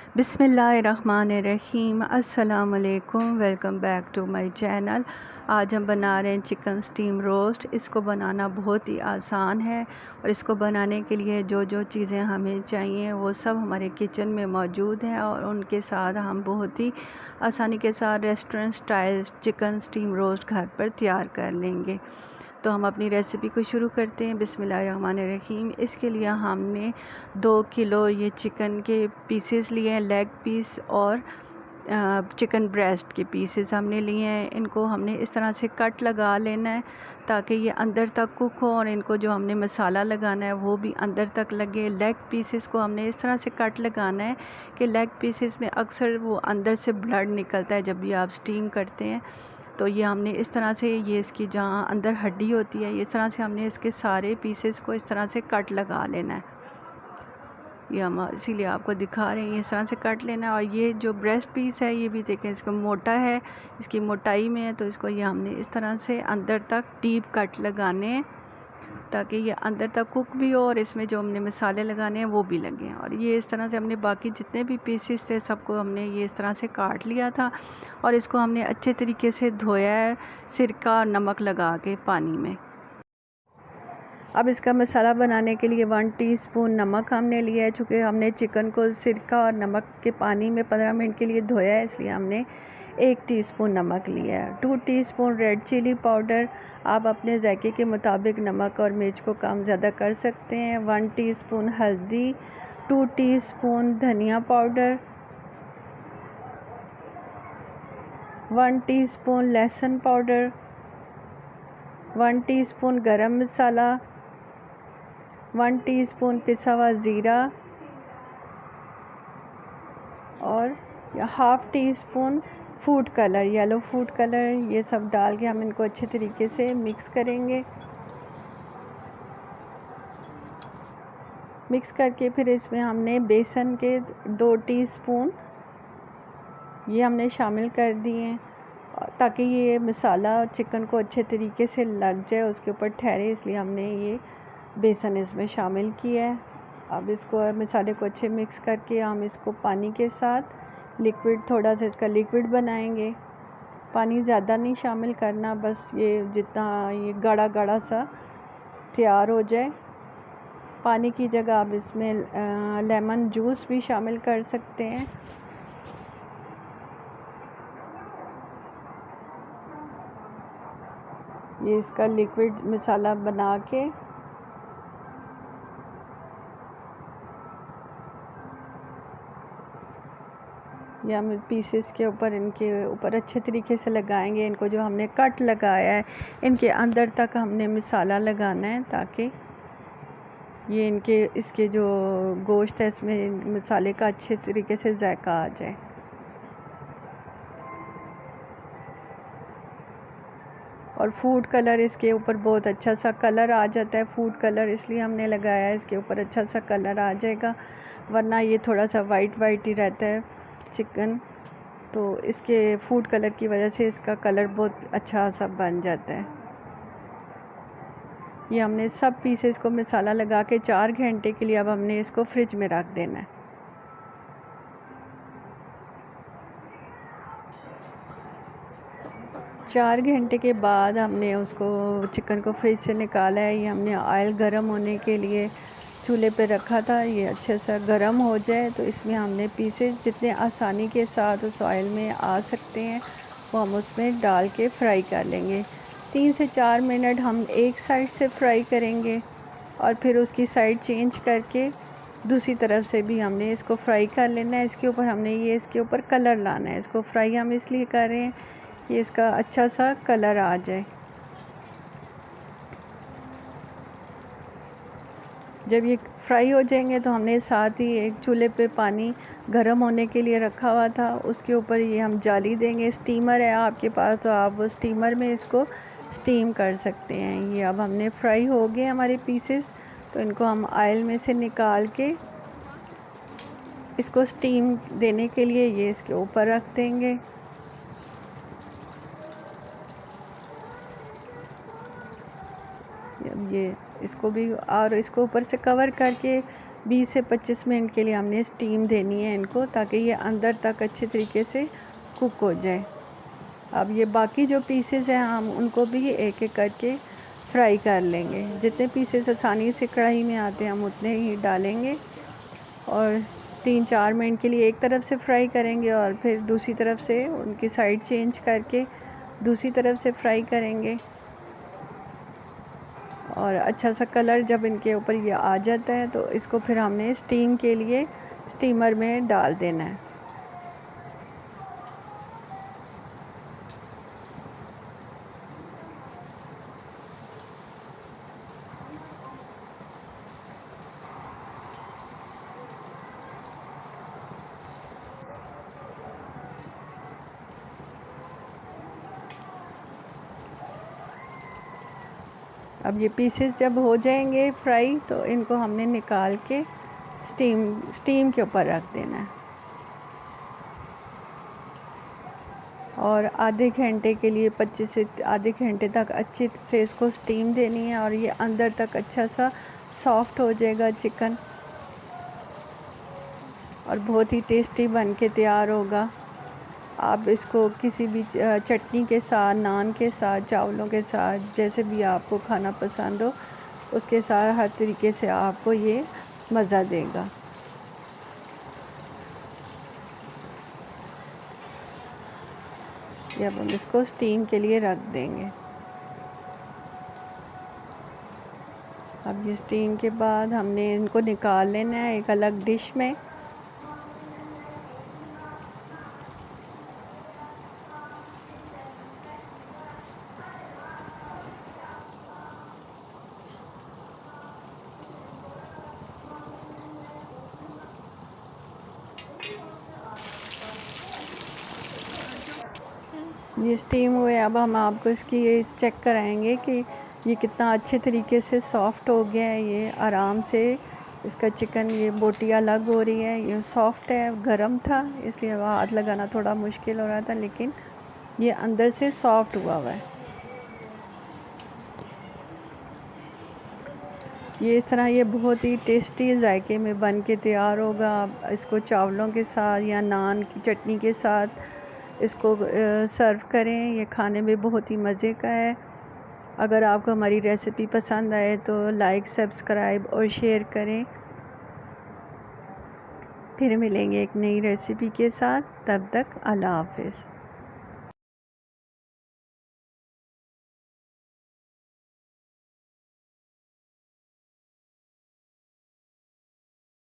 बिस्मिल्लाहिर्रहमानिर्रहीम। अस्सलाम वालेकुम। Welcome back to my channel. आज हम बना रहे हैं चिकन स्टीम रोस्ट। इसको बनाना बहुत ही आसान है और इसको बनाने के लिए जो जो चीज़ें हमें चाहिए वो सब हमारे किचन में मौजूद हैं और उनके साथ हम बहुत ही आसानी के साथ restaurant style chicken steam roast घर पर तैयार कर लेंगे। तो हम अपनी रेसिपी को शुरू करते हैं। बिस्मिल्लाहिर्रहमानिर्रहीम। इसके लिए हमने 2 किलो ये चिकन के पीसेस लिए हैं, लेग पीस और चिकन ब्रेस्ट के पीसेस हमने लिए हैं। इनको हमने इस तरह से कट लगा लेना है ताकि ये अंदर तक कुक हो और इनको जो हमने मसाला लगाना है वो भी अंदर तक लगे। लेग पीसेस को हमने इस तरह से कट लगाना है कि लेग पीसेस में अक्सर वो अंदर से ब्लड निकलता है जब भी आप स्टीम करते हैं। तो ये हमने इस तरह से ये इसकी जहाँ अंदर हड्डी होती है इस तरह से हमने इसके सारे पीसेस को इस तरह से कट लगा लेना है। ये हम इसीलिए आपको दिखा रहे हैं, इस तरह से कट लेना है। और ये जो ब्रेस्ट पीस है ये भी देखें, इसका मोटा है, इसकी मोटाई में है, तो इसको ये हमने इस तरह से अंदर तक डीप कट लगाने हैं ताकि ये अंदर तक कुक भी हो और इसमें जो हमने मसाले लगाने हैं वो भी लगें। और ये इस तरह से हमने बाकी जितने भी पीसेस थे सबको हमने ये इस तरह से काट लिया था और इसको हमने अच्छे तरीके से धोया है सिरका और नमक लगा के पानी में। अब इसका मसाला बनाने के लिए 1 टीस्पून नमक हमने लिया है। चूँकि हमने चिकन को सिरका और नमक के पानी में 15 मिनट के लिए धोया है इसलिए हमने 1 टीस्पून नमक लिया है। 2 टीस्पून रेड चिली पाउडर। आप अपने जायके के मुताबिक नमक और मिर्च को कम ज़्यादा कर सकते हैं। 1 टीस्पून हल्दी, 2 टीस्पून धनिया पाउडर, 1 टीस्पून लहसुन पाउडर, 1 टीस्पून गरम मसाला, 1 टीस्पून पिसा हुआ ज़ीरा और half tea spoon food colour, yellow food colour. ये सब डाल के हम इनको अच्छे तरीके से मिक्स करेंगे। मिक्स करके फिर इसमें हमने बेसन के 2 टीस्पून ये हमने शामिल कर दिए हैं ताकि ये मसाला चिकन को अच्छे तरीके से लग जाए, उसके ऊपर ठहरे, इसलिए हमने ये बेसन इसमें शामिल किया है। अब इसको मसाले को अच्छे मिक्स करके हम इसको पानी के साथ लिक्विड, थोड़ा सा इसका लिक्विड बनाएंगे। पानी ज़्यादा नहीं शामिल करना, बस ये जितना ये गाढ़ा गाढ़ा सा तैयार हो जाए। पानी की जगह आप इसमें लेमन जूस भी शामिल कर सकते हैं। ये इसका लिक्विड मसाला बना के ये हम पीसेस के ऊपर, इनके ऊपर अच्छे तरीके से लगाएंगे। इनको जो हमने कट लगाया है इनके अंदर तक हमने मसाला लगाना है ताकि ये इसके जो गोश्त है इसमें मसाले का अच्छे तरीके से जायका आ जाए। और फूड कलर इसके ऊपर बहुत अच्छा सा कलर आ जाता है। फूड कलर इसलिए हमने लगाया है, इसके ऊपर अच्छा सा कलर आ जाएगा, वरना ये थोड़ा सा वाइट वाइट ही रहता है चिकन। तो इसके फूड कलर की वजह से इसका कलर बहुत अच्छा सा बन जाता है। ये हमने सब पीसेस को मसाला लगा के 4 घंटे के लिए अब हमने इसको फ्रिज में रख देना है। 4 घंटे के बाद हमने उसको चिकन को फ्रिज से निकाला है। ये हमने ऑयल गरम होने के लिए चूल्हे पे रखा था। ये अच्छे से गरम हो जाए तो इसमें हमने पीसेस जितने आसानी के साथ उस ऑयल में आ सकते हैं वो हम उसमें डाल के फ्राई कर लेंगे। 3 से 4 मिनट हम एक साइड से फ्राई करेंगे और फिर उसकी साइड चेंज करके दूसरी तरफ से भी हमने इसको फ्राई कर लेना है। इसके ऊपर हमने इसके ऊपर कलर लाना है। इसको फ्राई हम इसलिए कर रहे हैं कि इसका अच्छा सा कलर आ जाए। जब ये फ्राई हो जाएंगे तो हमने साथ ही एक चूल्हे पे पानी गर्म होने के लिए रखा हुआ था, उसके ऊपर ये हम जाली देंगे। स्टीमर है आपके पास तो आप वो स्टीमर में इसको स्टीम कर सकते हैं। ये अब हमने फ्राई हो गए हमारे पीसेस, तो इनको हम ऑयल में से निकाल के इसको स्टीम देने के लिए ये इसके ऊपर रख देंगे। ये इसको भी और इसको ऊपर से कवर करके 20 से 25 मिनट के लिए हमने स्टीम देनी है इनको, ताकि ये अंदर तक अच्छे तरीके से कुक हो जाए। अब ये बाकी जो पीसेस हैं हम उनको भी एक एक करके फ्राई कर लेंगे। जितने पीसेस आसानी से कढ़ाई में आते हैं हम उतने ही डालेंगे और 3-4 मिनट के लिए एक तरफ से फ्राई करेंगे और फिर दूसरी तरफ से उनकी साइड चेंज करके दूसरी तरफ से फ्राई करेंगे। और अच्छा सा कलर जब इनके ऊपर ये आ जाता है तो इसको फिर हमने स्टीम के लिए स्टीमर में डाल देना है। अब ये पीसेस जब हो जाएंगे फ्राई तो इनको हमने निकाल के स्टीम के ऊपर रख देना है और आधे घंटे के लिए 25 से आधे घंटे तक अच्छे से इसको स्टीम देनी है और ये अंदर तक अच्छा सा सॉफ्ट हो जाएगा चिकन और बहुत ही टेस्टी बन के तैयार होगा। आप इसको किसी भी चटनी के साथ, नान के साथ, चावलों के साथ, जैसे भी आपको खाना पसंद हो उसके साथ हर तरीके से आपको ये मज़ा देगा। ये अब हम इसको स्टीम के लिए रख देंगे। अब ये स्टीम के बाद हमने इनको निकाल लेना है एक अलग डिश में। ये स्टीम हुए, अब हम आपको इसकी ये चेक कराएंगे कि ये कितना अच्छे तरीके से सॉफ़्ट हो गया है। ये आराम से इसका चिकन, ये बोटी अलग हो रही है, ये सॉफ़्ट है। गरम था इसलिए हाथ लगाना थोड़ा मुश्किल हो रहा था, लेकिन ये अंदर से सॉफ़्ट हुआ हुआ है। ये इस तरह ये बहुत ही टेस्टी जायके में बन के तैयार होगा। आप इसको चावलों के साथ या नान की चटनी के साथ इसको सर्व करें। ये खाने में बहुत ही मज़े का है। अगर आपको हमारी रेसिपी पसंद आए तो लाइक, सब्सक्राइब और शेयर करें। फिर मिलेंगे एक नई रेसिपी के साथ, तब तक अल्लाह हाफ़िज़।